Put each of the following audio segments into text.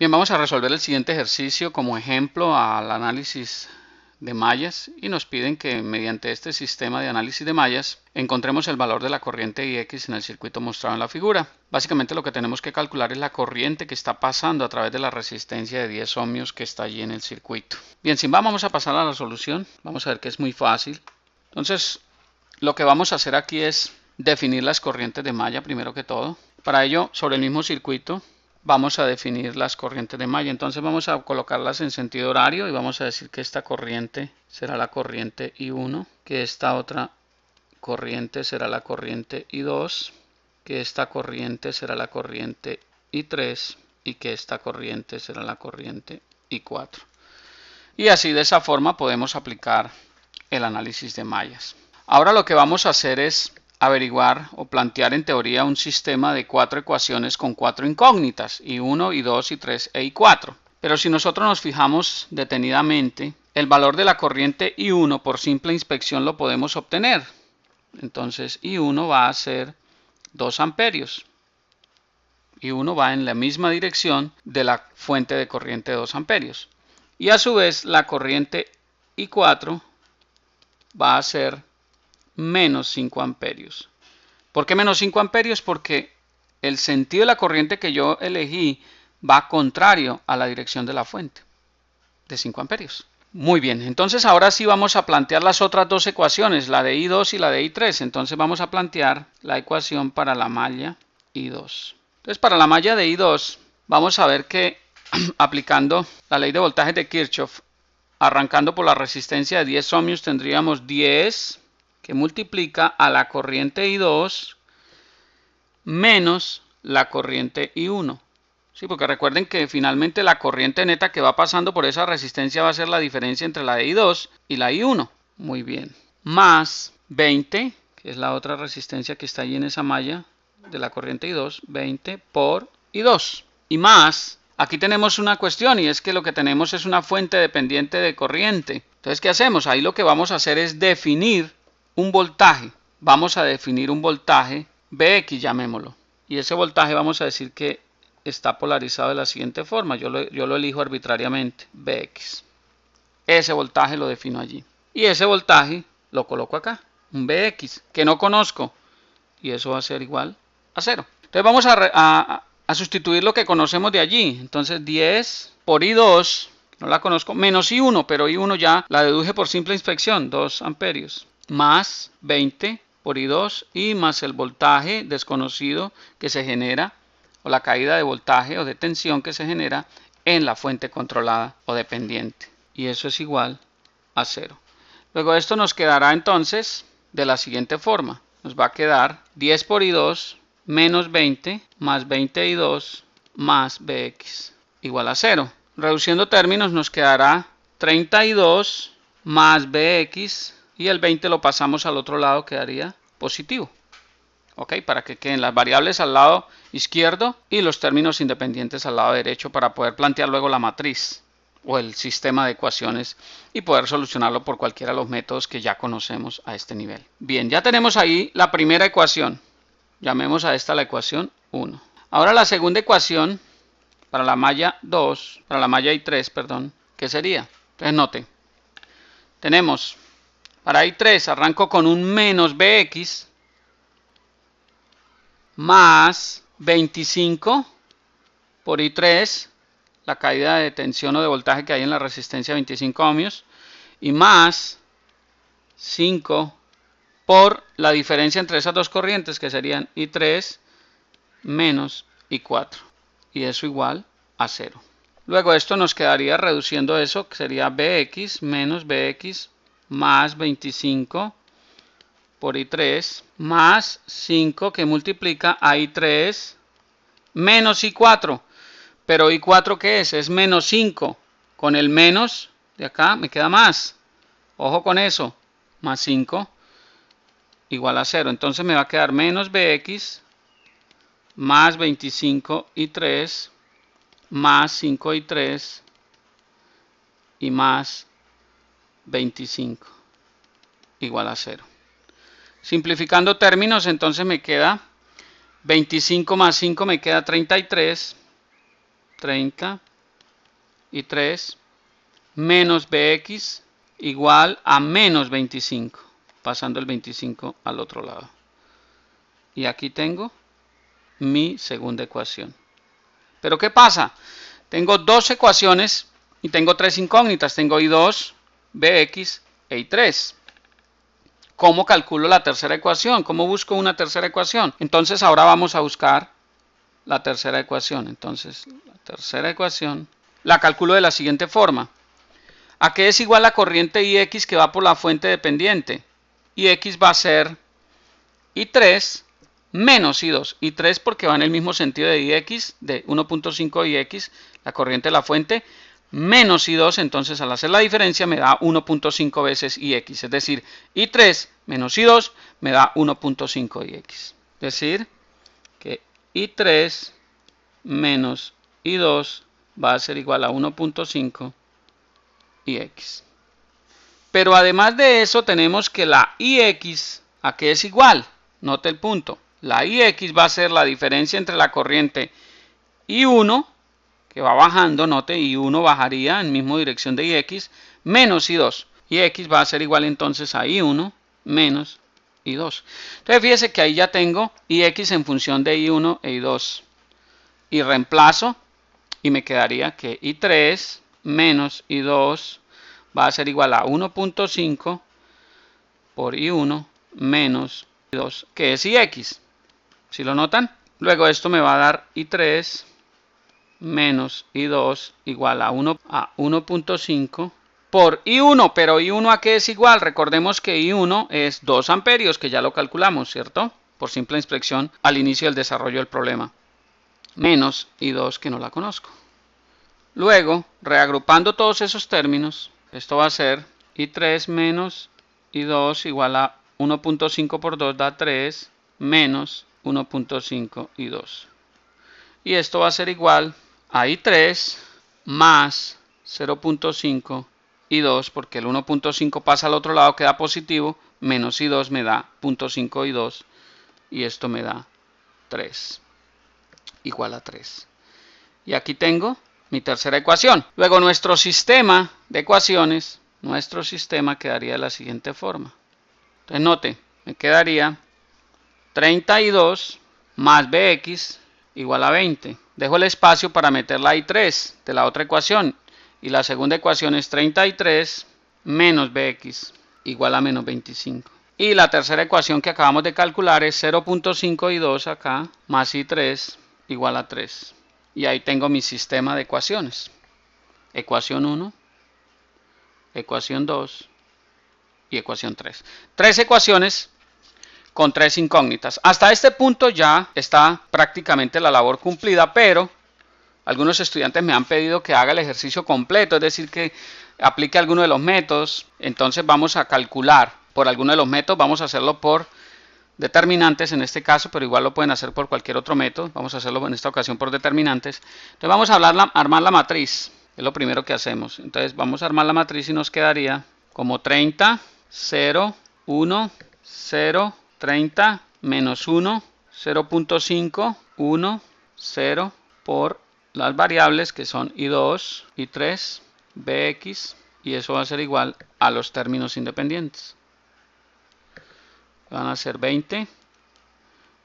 Bien, vamos a resolver el siguiente ejercicio como ejemplo al análisis de mallas y nos piden que mediante este sistema de análisis de mallas encontremos el valor de la corriente IX en el circuito mostrado en la figura. Básicamente lo que tenemos que calcular es la corriente que está pasando a través de la resistencia de 10 ohmios que está allí en el circuito. Bien, sin más vamos a pasar a la solución. Vamos a ver que es muy fácil. Entonces, lo que vamos a hacer aquí es definir las corrientes de malla primero que todo. Para ello, sobre el mismo circuito, vamos a definir las corrientes de malla. Entonces vamos a colocarlas en sentido horario y vamos a decir que esta corriente será la corriente I1, que esta otra corriente será la corriente I2, que esta corriente será la corriente I3 y que esta corriente será la corriente I4. Y así de esa forma podemos aplicar el análisis de mallas. Ahora lo que vamos a hacer es averiguar o plantear en teoría un sistema de 4 ecuaciones con 4 incógnitas, I1, I2, I3 e I4. Pero si nosotros nos fijamos detenidamente, el valor de la corriente I1 por simple inspección lo podemos obtener. Entonces I1 va a ser 2 amperios. I1 va en la misma dirección de la fuente de corriente de 2 amperios. Y a su vez la corriente I4 va a ser menos 5 amperios. ¿Por qué menos 5 amperios? Porque el sentido de la corriente que yo elegí va contrario a la dirección de la fuente, de 5 amperios. Muy bien, entonces ahora sí vamos a plantear las otras dos ecuaciones, la de I2 y la de I3. Entonces vamos a plantear la ecuación para la malla I2. Entonces para la malla de I2 vamos a ver que aplicando la ley de voltaje de Kirchhoff, arrancando por la resistencia de 10 ohmios, tendríamos 10 que multiplica a la corriente I2 menos la corriente I1. Sí, porque recuerden que finalmente la corriente neta que va pasando por esa resistencia va a ser la diferencia entre la de I2 y la I1. Muy bien. Más 20, que es la otra resistencia que está allí en esa malla de la corriente I2, 20 por I2. Y más, aquí tenemos una cuestión y es que lo que tenemos es una fuente dependiente de corriente. Entonces, ¿qué hacemos? Ahí lo que vamos a hacer es definir un voltaje. Vamos a definir un voltaje Vx, llamémoslo. Y ese voltaje vamos a decir que está polarizado de la siguiente forma. Yo lo elijo arbitrariamente, Vx. Ese voltaje lo defino allí. Y ese voltaje lo coloco acá, un Vx, que no conozco. Y eso va a ser igual a 0. Entonces vamos a sustituir lo que conocemos de allí. Entonces 10 por I2, no la conozco, menos I1, pero I1 ya la deduje por simple inspección, 2 amperios. Más 20 por I2 y más el voltaje desconocido que se genera, o la caída de voltaje o de tensión que se genera en la fuente controlada o dependiente. Y eso es igual a 0. Luego esto nos quedará entonces de la siguiente forma. Nos va a quedar 10 por I2 menos 20 más 20 I2 más Vx igual a 0. Reduciendo términos nos quedará 32 más Vx y el 20 lo pasamos al otro lado, quedaría positivo. ¿Ok? Para que queden las variables al lado izquierdo y los términos independientes al lado derecho para poder plantear luego la matriz o el sistema de ecuaciones y poder solucionarlo por cualquiera de los métodos que ya conocemos a este nivel. Bien, ya tenemos ahí la primera ecuación. Llamemos a esta la ecuación 1. Ahora la segunda ecuación para la malla 2, para la malla I3, perdón, ¿qué sería? Entonces note, tenemos para I3 arranco con un menos Vx más 25 por I3, la caída de tensión o de voltaje que hay en la resistencia 25 ohmios, y más 5 por la diferencia entre esas dos corrientes que serían I3 menos I4, y eso igual a 0. Luego esto nos quedaría reduciendo eso, que sería Vx menos Vx más 25 por I3 más 5 que multiplica a I3 menos I4. Pero I4 ¿qué es? Es menos 5. Con el menos de acá me queda más. Ojo con eso. Más 5 igual a 0. Entonces me va a quedar menos Vx más 25 I3 más 5 I3 y más 25 igual a 0. Simplificando términos, entonces me queda 25 más 5 me queda 33. 30 y 3 menos bx igual a menos 25, pasando el 25 al otro lado. Y aquí tengo mi segunda ecuación. Pero ¿qué pasa? Tengo dos ecuaciones y tengo tres incógnitas. Tengo y2, bx e y3. ¿Cómo calculo la tercera ecuación? ¿Cómo busco una tercera ecuación? Entonces ahora vamos a buscar la tercera ecuación. Entonces la tercera ecuación la calculo de la siguiente forma. ¿A qué es igual la corriente Ix que va por la fuente dependiente? Ix va a ser I3 menos I2. I3 porque va en el mismo sentido de Ix, de 1.5 Ix, la corriente de la fuente, menos I2, entonces al hacer la diferencia me da 1.5 veces Ix. Es decir, I3 menos I2 me da 1.5 Ix. Es decir, que I3 menos I2 va a ser igual a 1.5 Ix. Pero además de eso tenemos que la Ix, ¿a qué es igual? Note el punto. La Ix va a ser la diferencia entre la corriente I1, que va bajando, note, I1 bajaría en misma dirección de Ix, menos I2. Ix va a ser igual entonces a I1 menos I2. Entonces fíjese que ahí ya tengo Ix en función de I1 e I2. Y reemplazo y me quedaría que I3 menos I2 va a ser igual a 1.5 por I1 menos I2, que es Ix. ¿Sí lo notan? Luego esto me va a dar I3 menos I2 igual a 1.5 por I1, pero I1 ¿a qué es igual? Recordemos que I1 es 2 amperios, que ya lo calculamos, ¿cierto? Por simple inspección al inicio del desarrollo del problema. Menos I2 que no la conozco. Luego, reagrupando todos esos términos, esto va a ser I3 menos I2 igual a 1.5 por 2 da 3 menos 1.5 I2. Y esto va a ser igual a I3 más 0.5 I2, porque el 1.5 pasa al otro lado, queda positivo, menos I2 me da 0.5 I2 y esto me da 3, igual a 3. Y aquí tengo mi tercera ecuación. Luego nuestro sistema de ecuaciones, nuestro sistema quedaría de la siguiente forma. Entonces note, me quedaría 32 más bx igual a 20. Dejo el espacio para meter la i3 de la otra ecuación. Y la segunda ecuación es 33 menos bx igual a menos 25. Y la tercera ecuación que acabamos de calcular es 0.5 i2 acá más i3 igual a 3. Y ahí tengo mi sistema de ecuaciones. Ecuación 1, ecuación 2 y ecuación 3. Tres ecuaciones con tres incógnitas. Hasta este punto ya está prácticamente la labor cumplida, pero algunos estudiantes me han pedido que haga el ejercicio completo, es decir, que aplique alguno de los métodos. Entonces vamos a calcular por alguno de los métodos, vamos a hacerlo por determinantes en este caso, pero igual lo pueden hacer por cualquier otro método. Vamos a hacerlo en esta ocasión por determinantes. Entonces vamos a armar la matriz, es lo primero que hacemos. Entonces vamos a armar la matriz y nos quedaría como 30, 0, 1, 0, 30, menos 1, 0.5, 1, 0, por las variables que son i2, i3, bx, y eso va a ser igual a los términos independientes. Van a ser 20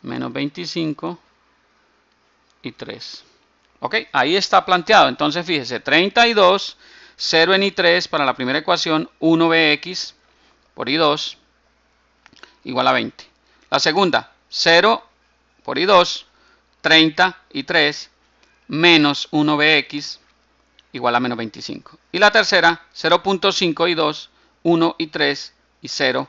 menos 25 y 3. Ok, ahí está planteado. Entonces fíjese, 32, 0 en i3 para la primera ecuación, 1bx por i2 igual a 20. La segunda, 0 por i2, 30 y 3 menos 1bx igual a menos 25. Y la tercera, 0.5 i2, 1 y 3 y 0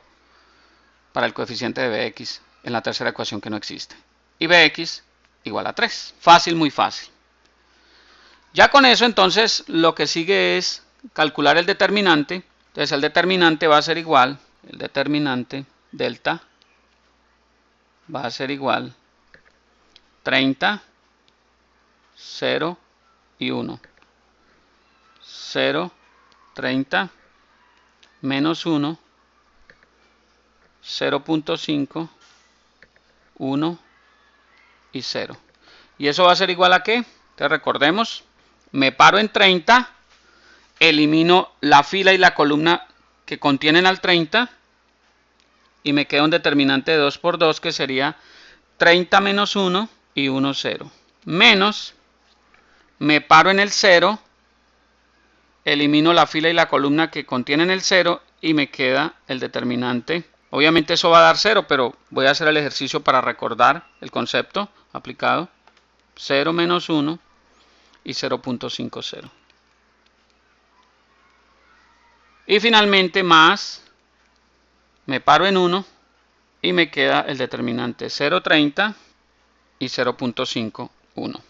para el coeficiente de bx en la tercera ecuación que no existe. Y bx igual a 3. Fácil, muy fácil. Ya con eso entonces lo que sigue es calcular el determinante. Entonces el determinante va a ser igual, el determinante delta va a ser igual 30, 0 y 1. 0, 30, menos 1, 0.5, 1 y 0. ¿Y eso va a ser igual a qué? Entonces recordemos, me paro en 30 elimino la fila y la columna que contienen al 30 y me queda un determinante de 2 por 2 que sería 30 menos 1 y 1, 0. Menos, me paro en el 0, elimino la fila y la columna que contienen el 0 y me queda el determinante. Obviamente eso va a dar 0, pero voy a hacer el ejercicio para recordar el concepto aplicado. 0 menos 1 y 0.50. Y finalmente más, me paro en 1 y me queda el determinante 0.30 y 0.51.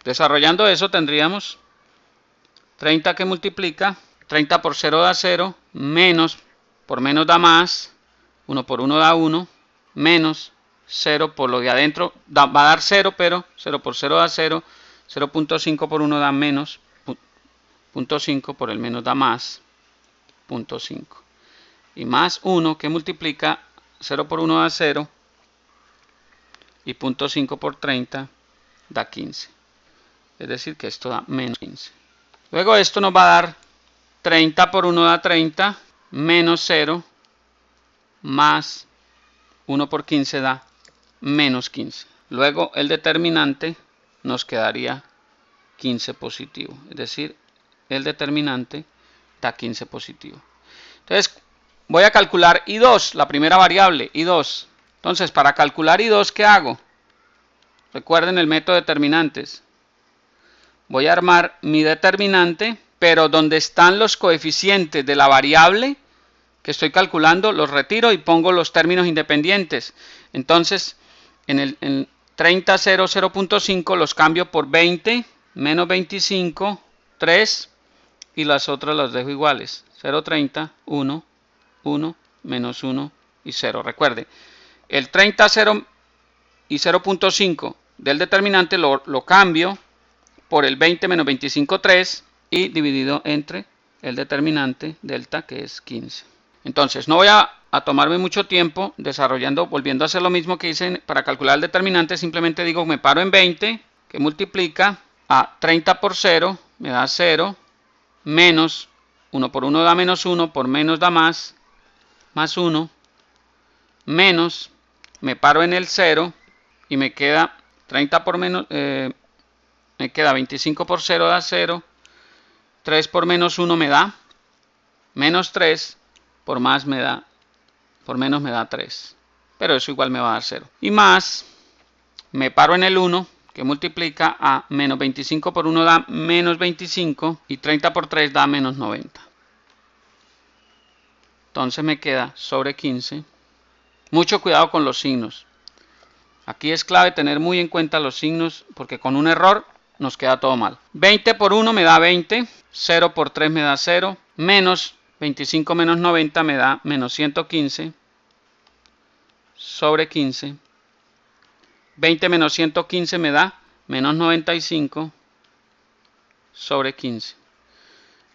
Desarrollando eso tendríamos 30 que multiplica, 30 por 0 da 0, menos por menos da más, 1 por 1 da 1, menos 0 por lo de adentro va a dar 0, pero 0 por 0 da 0, 0.5 por 1 da menos, 0.5 por el menos da más, 0.5. Y más 1 que multiplica, 0 por 1 da 0, y 0.5 por 30 da 15. Es decir, que esto da menos 15. Luego esto nos va a dar 30 por 1 da 30, menos 0, más 1 por 15 da menos 15. Luego el determinante nos quedaría 15 positivo. Es decir, el determinante da 15 positivo. Entonces, voy a calcular I2, la primera variable, I2. Entonces, para calcular I2, ¿qué hago? Recuerden el método de determinantes. Voy a armar mi determinante, pero donde están los coeficientes de la variable que estoy calculando, los retiro y pongo los términos independientes. Entonces, en el 30, 0, 0.5 los cambio por 20, menos 25, 3, y las otras las dejo iguales. 0.30, 1, 1, menos 1 y 0. Recuerde, el 30, 0 y 0.5 del determinante lo cambio por el 20 menos 25, 3 y dividido entre el determinante delta, que es 15. Entonces no voy a tomarme mucho tiempo desarrollando, volviendo a hacer lo mismo que hice para calcular el determinante. Simplemente digo, me paro en 20 que multiplica a 30 por 0 me da 0, menos 1 por 1 da menos 1, por menos da más 1, menos, me paro en el 0 y me queda 30 por menos, me queda 25 por 0 da 0, 3 por menos 1 me da menos 3, por más me da, por menos me da 3, pero eso igual me va a dar 0. Y más, me paro en el 1, que multiplica a menos 25 por 1 da menos 25, y 30 por 3 da menos 90. Entonces me queda sobre 15. Mucho cuidado con los signos. Aquí es clave tener muy en cuenta los signos, porque con un error nos queda todo mal. 20 por 1 me da 20, 0 por 3 me da 0, menos 25 menos 90 me da menos 115, sobre 15. 20 menos 115 me da menos 95, sobre 15.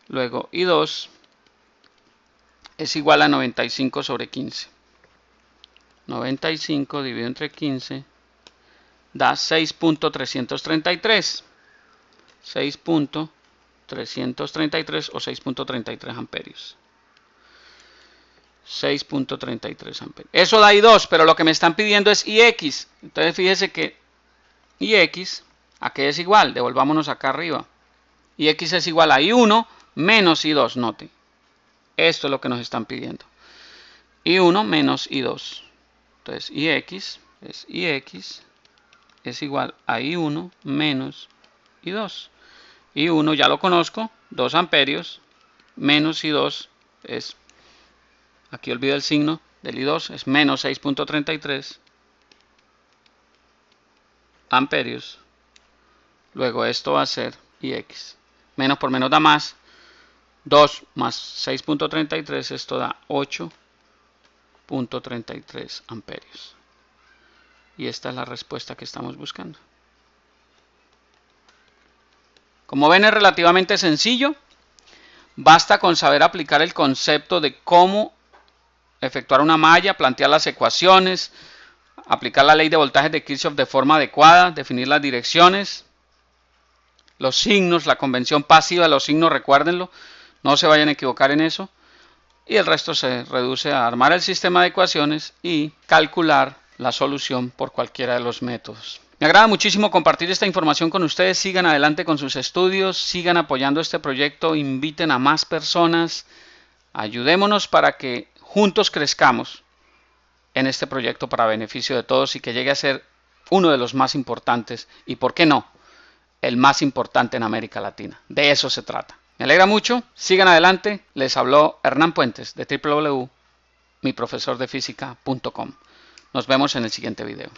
Luego I2 es igual a 95 sobre 15. 95 dividido entre 15 da 6.333. 6.333 o 6.33 amperios. 6.33 amperios. Eso da I2, pero lo que me están pidiendo es IX. Entonces fíjese que IX, ¿a qué es igual? Devolvámonos acá arriba. IX es igual a I1 menos I2, note. Esto es lo que nos están pidiendo. I1 menos I2. Entonces IX es igual a I1 menos I2. I1 ya lo conozco, 2 amperios, menos I2 es, aquí olvido el signo del I2, es menos 6.33 amperios. Luego esto va a ser IX. Menos por menos da más. 2 más 6.33, esto da 8.33 amperios. Y esta es la respuesta que estamos buscando. Como ven, es relativamente sencillo. Basta con saber aplicar el concepto de cómo efectuar una malla, plantear las ecuaciones, aplicar la ley de voltajes de Kirchhoff de forma adecuada, definir las direcciones los signos, la convención pasiva de los signos, recuérdenlo, no se vayan a equivocar en eso. Y el resto se reduce a armar el sistema de ecuaciones y calcular la solución por cualquiera de los métodos. Me agrada muchísimo compartir esta información con ustedes. Sigan adelante con sus estudios, sigan apoyando este proyecto, inviten a más personas, ayudémonos para que juntos crezcamos en este proyecto para beneficio de todos y que llegue a ser uno de los más importantes y, ¿por qué no?, el más importante en América Latina. De eso se trata. Me alegra mucho, sigan adelante. Les habló Hernán Puentes de www.miprofesordefísica.com. Nos vemos en el siguiente video.